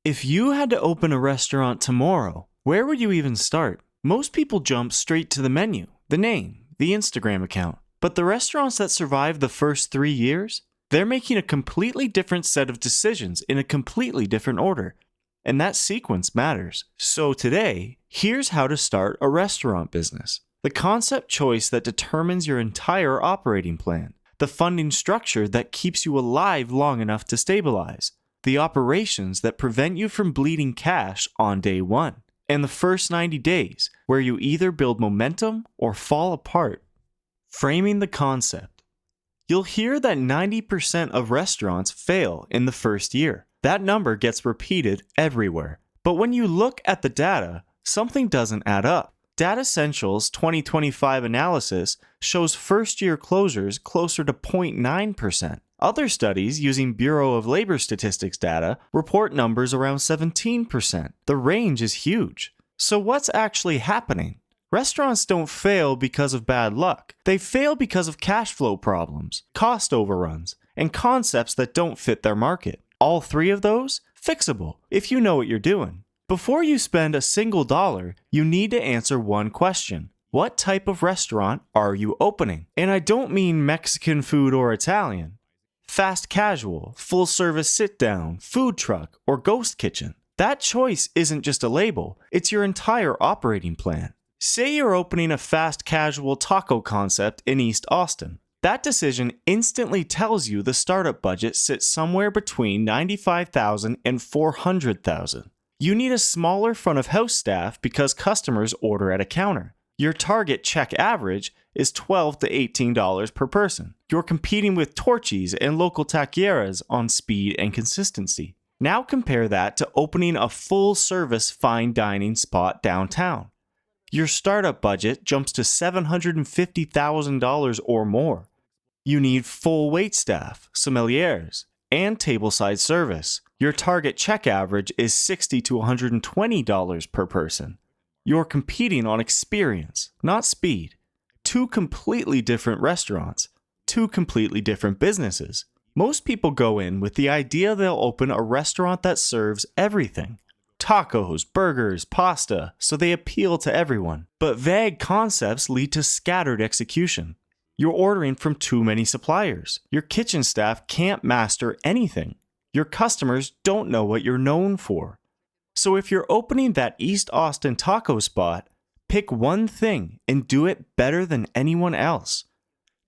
If you had to open a restaurant tomorrow, where would you even start? Most people jump straight to the menu, the name, the Instagram account. But the restaurants that survive the first 3 years, they're making a completely different set of decisions in a completely different order. And that sequence matters. So today, here's how to start a restaurant business. The concept choice that determines your entire operating plan. The funding structure that keeps you alive long enough to stabilize. The operations that prevent you from bleeding cash on day one. And the first 90 days, where you either build momentum or fall apart. Framing the concept. You'll hear that 90% of restaurants fail in the first year. That number gets repeated everywhere. But when you look at the data, something doesn't add up. Data Essentials 2025 analysis shows first-year closures closer to 0.9%. Other studies using Bureau of Labor Statistics data report numbers around 17%. The range is huge. So what's actually happening? Restaurants don't fail because of bad luck. They fail because of cash flow problems, cost overruns, and concepts that don't fit their market. All three of those? Fixable, if you know what you're doing. Before you spend a single dollar, you need to answer one question. What type of restaurant are you opening? And I don't mean Mexican food or Italian. Fast casual, full service sit down, food truck, or ghost kitchen. That choice isn't just a label, it's your entire operating plan. Say you're opening a fast casual taco concept in East Austin. That decision instantly tells you the startup budget sits somewhere between $95,000 and $400,000. You need a smaller front of house staff because customers order at a counter. Your target check average is $12 to $18 per person. You're competing with Torchy's and local taqueras on speed and consistency. Now compare that to opening a full-service fine dining spot downtown. Your startup budget jumps to $750,000 or more. You need full waitstaff, sommeliers, and tableside service. Your target check average is $60 to $120 per person. You're competing on experience, not speed. Two completely different restaurants, two completely different businesses. Most people go in with the idea they'll open a restaurant that serves everything. Tacos, burgers, pasta, so they appeal to everyone. But vague concepts lead to scattered execution. You're ordering from too many suppliers. Your kitchen staff can't master anything. Your customers don't know what you're known for. So if you're opening that East Austin taco spot, pick one thing and do it better than anyone else.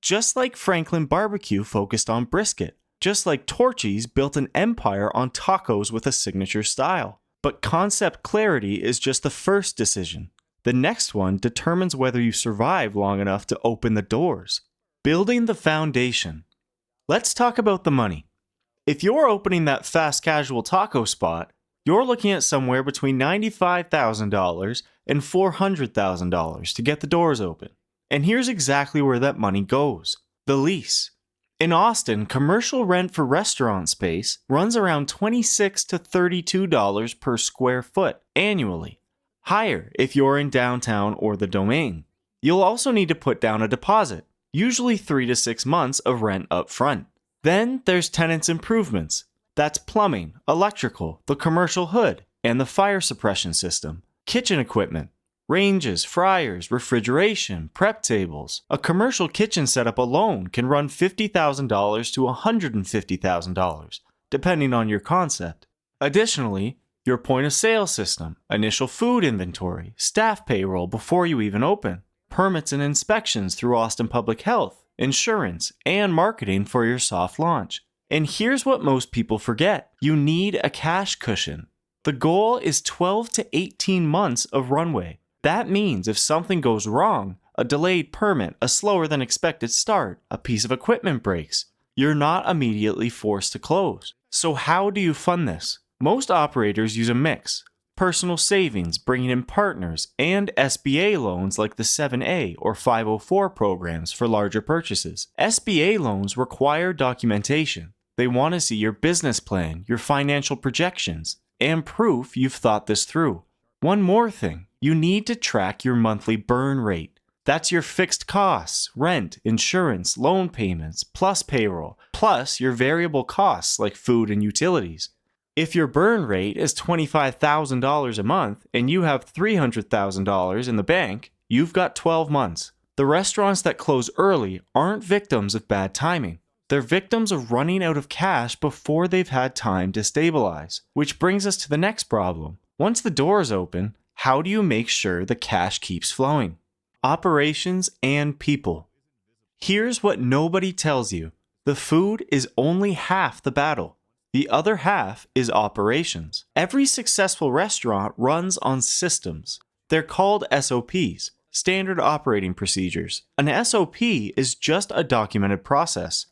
Just like Franklin Barbecue focused on brisket. Just like Torchy's built an empire on tacos with a signature style. But concept clarity is just the first decision. The next one determines whether you survive long enough to open the doors. Building the foundation. Let's talk about the money. If you're opening that fast casual taco spot, you're looking at somewhere between $95,000 and $400,000 to get the doors open. And here's exactly where that money goes. The lease. In Austin, commercial rent for restaurant space runs around $26 to $32 per square foot annually. Higher if you're in downtown or the Domain. You'll also need to put down a deposit, usually 3 to 6 months of rent up front. Then there's tenants improvements. That's plumbing, electrical, the commercial hood, and the fire suppression system. Kitchen equipment, ranges, fryers, refrigeration, prep tables. A commercial kitchen setup alone can run $50,000 to $150,000, depending on your concept. Additionally, your point of sale system, initial food inventory, staff payroll before you even open, permits and inspections through Austin Public Health, insurance, and marketing for your soft launch. And here's what most people forget. You need a cash cushion. The goal is 12 to 18 months of runway. That means if something goes wrong, a delayed permit, a slower than expected start, a piece of equipment breaks, you're not immediately forced to close. So how do you fund this? Most operators use a mix. Personal savings, bringing in partners, and SBA loans like the 7A or 504 programs for larger purchases. SBA loans require documentation. They want to see your business plan, your financial projections, and proof you've thought this through. One more thing, you need to track your monthly burn rate. That's your fixed costs, rent, insurance, loan payments, plus payroll, plus your variable costs like food and utilities. If your burn rate is $25,000 a month and you have $300,000 in the bank, you've got 12 months. The restaurants that close early aren't victims of bad timing. They're victims of running out of cash before they've had time to stabilize. Which brings us to the next problem. Once the doors open, how do you make sure the cash keeps flowing? Operations and people. Here's what nobody tells you. The food is only half the battle. The other half is operations. Every successful restaurant runs on systems. They're called SOPs, Standard Operating Procedures. An SOP is just a documented process.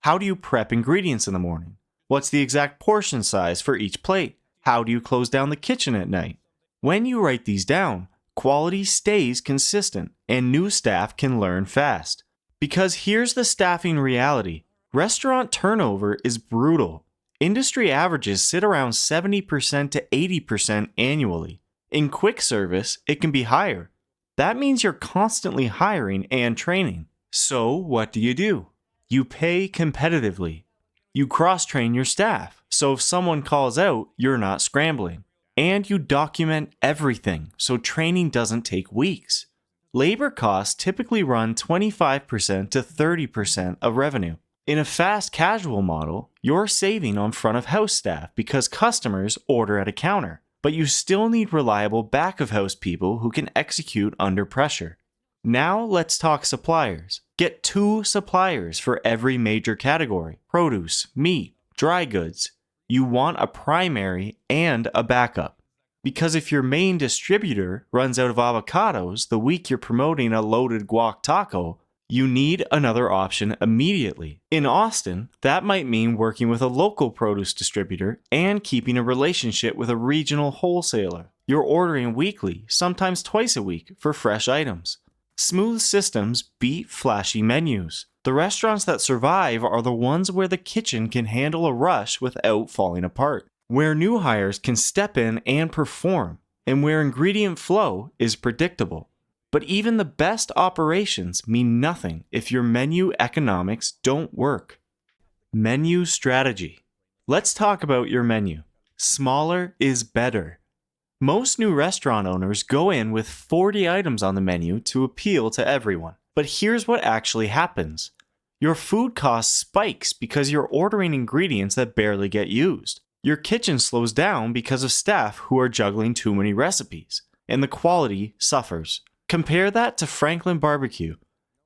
How do you prep ingredients in the morning? What's the exact portion size for each plate? How do you close down the kitchen at night? When you write these down, quality stays consistent and new staff can learn fast. Because here's the staffing reality. Restaurant turnover is brutal. Industry averages sit around 70% to 80% annually. In quick service, it can be higher. That means you're constantly hiring and training. So what do? You pay competitively. You cross-train your staff, so if someone calls out, you're not scrambling. And you document everything, so training doesn't take weeks. Labor costs typically run 25% to 30% of revenue. In a fast casual model, you're saving on front of house staff because customers order at a counter, but you still need reliable back of house people who can execute under pressure. Now let's talk suppliers. Get 2 suppliers for every major category: produce, meat, dry goods. You want a primary and a backup. Because if your main distributor runs out of avocados the week you're promoting a loaded guac taco, you need another option immediately. In Austin, that might mean working with a local produce distributor and keeping a relationship with a regional wholesaler. You're ordering weekly, sometimes twice a week, for fresh items. Smooth systems beat flashy menus. The restaurants that survive are the ones where the kitchen can handle a rush without falling apart, where new hires can step in and perform, and where ingredient flow is predictable. But even the best operations mean nothing if your menu economics don't work. Menu strategy. Let's talk about your menu. Smaller is better. Most new restaurant owners go in with 40 items on the menu to appeal to everyone. But here's what actually happens. Your food cost spikes because you're ordering ingredients that barely get used. Your kitchen slows down because of staff who are juggling too many recipes, and the quality suffers. Compare that to Franklin Barbecue.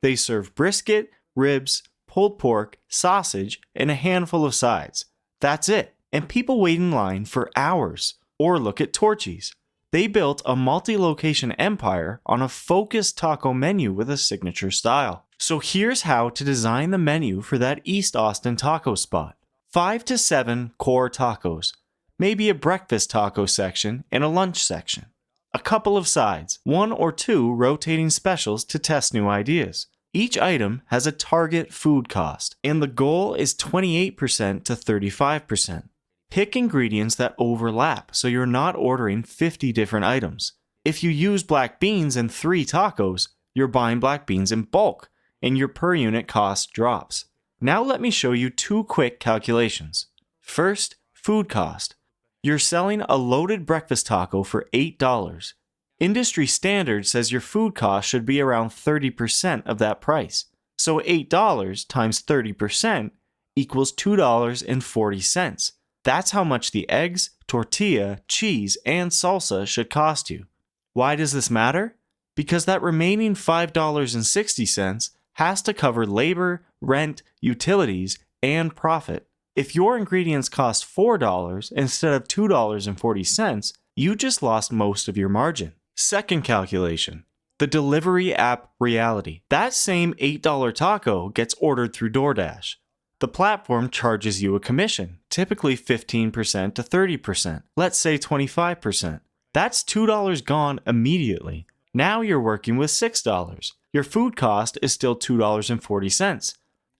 They serve brisket, ribs, pulled pork, sausage, and a handful of sides. That's it. And people wait in line for hours. Or look at Torchy's. They built a multi-location empire on a focused taco menu with a signature style. So here's how to design the menu for that East Austin taco spot. 5 to 7 core tacos. Maybe a breakfast taco section and a lunch section. A couple of sides, 1 or 2 rotating specials to test new ideas. Each item has a target food cost, and the goal is 28% to 35%. Pick ingredients that overlap so you're not ordering 50 different items. If you use black beans in 3 tacos, you're buying black beans in bulk, and your per unit cost drops. Now let me show you 2 quick calculations. First, food cost. You're selling a loaded breakfast taco for $8. Industry standard says your food cost should be around 30% of that price. So $8 times 30% equals $2.40. That's how much the eggs, tortilla, cheese, and salsa should cost you. Why does this matter? Because that remaining $5.60 has to cover labor, rent, utilities, and profit. If your ingredients cost $4 instead of $2.40, you just lost most of your margin. Second calculation, the delivery app reality. That same $8 taco gets ordered through DoorDash. The platform charges you a commission, typically 15% to 30%, let's say 25%. That's $2 gone immediately. Now you're working with $6. Your food cost is still $2.40.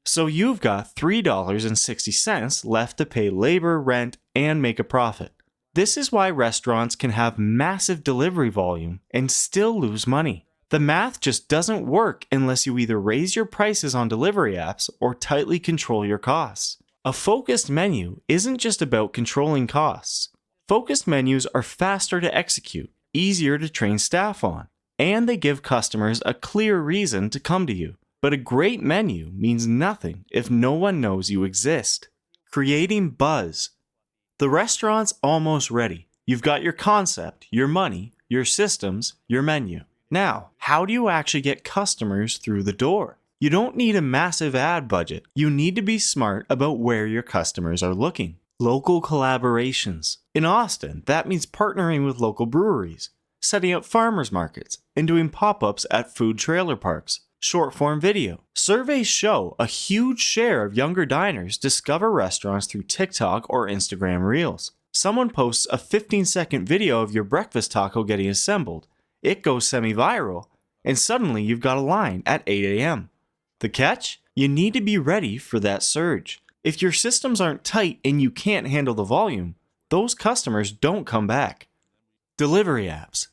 So you've got $3.60 left to pay labor, rent, and make a profit. This is why restaurants can have massive delivery volume and still lose money. The math just doesn't work unless you either raise your prices on delivery apps or tightly control your costs. A focused menu isn't just about controlling costs. Focused menus are faster to execute, easier to train staff on, and they give customers a clear reason to come to you. But a great menu means nothing if no one knows you exist. Creating buzz. The restaurant's almost ready. You've got your concept, your money, your systems, your menu. Now, how do you actually get customers through the door? You don't need a massive ad budget. You need to be smart about where your customers are looking. Local collaborations. In Austin, that means partnering with local breweries, setting up farmers markets, and doing pop-ups at food trailer parks. Short-form video. Surveys show a huge share of younger diners discover restaurants through TikTok or Instagram Reels. Someone posts a 15-second video of your breakfast taco getting assembled. It goes semi-viral, and suddenly you've got a line at 8 a.m. The catch? You need to be ready for that surge. If your systems aren't tight and you can't handle the volume, those customers don't come back. Delivery apps.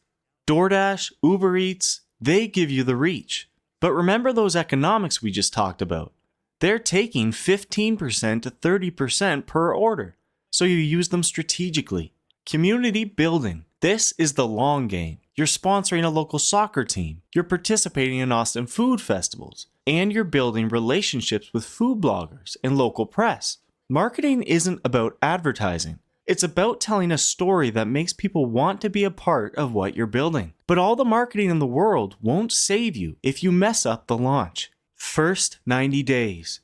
DoorDash, Uber Eats, they give you the reach. But remember those economics we just talked about. They're taking 15% to 30% per order, so you use them strategically. Community building. This is the long game. You're sponsoring a local soccer team, you're participating in Austin food festivals, and you're building relationships with food bloggers and local press. Marketing isn't about advertising. It's about telling a story that makes people want to be a part of what you're building. But all the marketing in the world won't save you if you mess up the launch. First 90 days.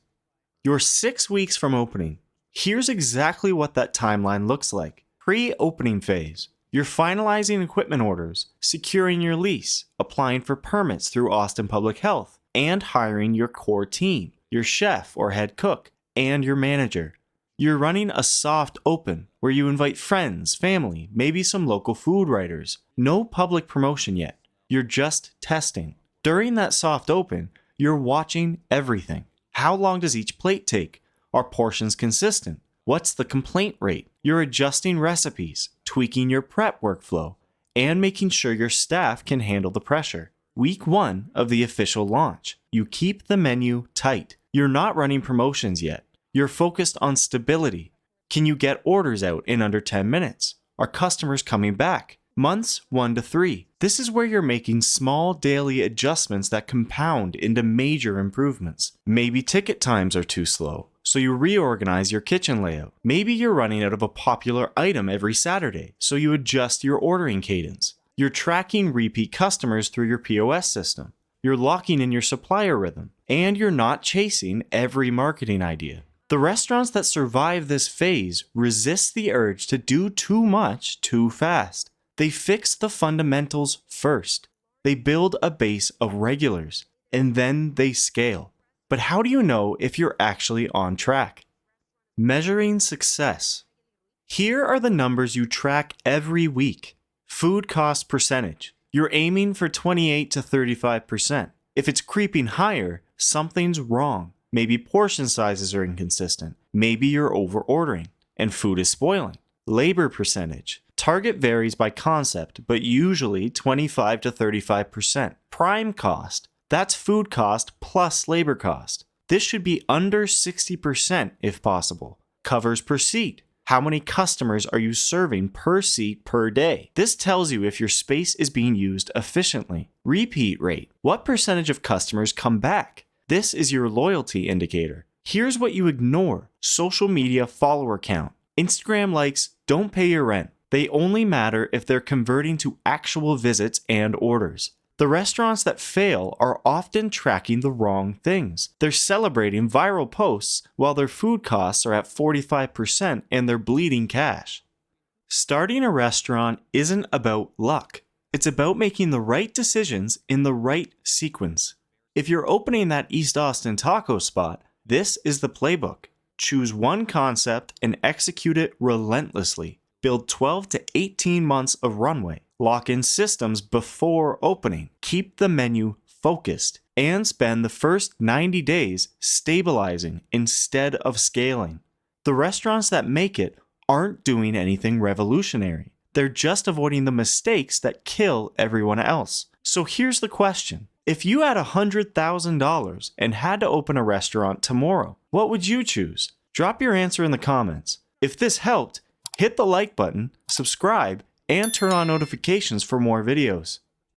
You're 6 weeks from opening. Here's exactly what that timeline looks like. Pre-opening phase. You're finalizing equipment orders, securing your lease, applying for permits through Austin Public Health, and hiring your core team, your chef or head cook, and your manager. You're running a soft open where you invite friends, family, maybe some local food writers. No public promotion yet. You're just testing. During that soft open, you're watching everything. How long does each plate take? Are portions consistent? What's the complaint rate? You're adjusting recipes, tweaking your prep workflow, and making sure your staff can handle the pressure. Week 1 of the official launch. You keep the menu tight. You're not running promotions yet. You're focused on stability. Can you get orders out in under 10 minutes? Are customers coming back? Months 1 to 3. This is where you're making small daily adjustments that compound into major improvements. Maybe ticket times are too slow, so you reorganize your kitchen layout. Maybe you're running out of a popular item every Saturday, so you adjust your ordering cadence. You're tracking repeat customers through your POS system. You're locking in your supplier rhythm, and you're not chasing every marketing idea. The restaurants that survive this phase resist the urge to do too much too fast. They fix the fundamentals first. They build a base of regulars, and then they scale. But how do you know if you're actually on track? Measuring success. Here are the numbers you track every week. Food cost percentage. You're aiming for 28 to 35%. If it's creeping higher, something's wrong. Maybe portion sizes are inconsistent. Maybe you're over-ordering, and food is spoiling. Labor percentage. Target varies by concept, but usually 25 to 35%. Prime cost. That's food cost plus labor cost. This should be under 60% if possible. Covers per seat. How many customers are you serving per seat per day? This tells you if your space is being used efficiently. Repeat rate. What percentage of customers come back? This is your loyalty indicator. Here's what you ignore. Social media follower count. Instagram likes don't pay your rent. They only matter if they're converting to actual visits and orders. The restaurants that fail are often tracking the wrong things. They're celebrating viral posts while their food costs are at 45% and they're bleeding cash. Starting a restaurant isn't about luck. It's about making the right decisions in the right sequence. If you're opening that East Austin taco spot, this is the playbook. Choose one concept and execute it relentlessly. Build 12 to 18 months of runway. Lock in systems before opening. Keep the menu focused. And spend the first 90 days stabilizing instead of scaling. The restaurants that make it aren't doing anything revolutionary. They're just avoiding the mistakes that kill everyone else. So here's the question. If you had $100,000 and had to open a restaurant tomorrow, what would you choose? Drop your answer in the comments. If this helped, hit the like button, subscribe, and turn on notifications for more videos.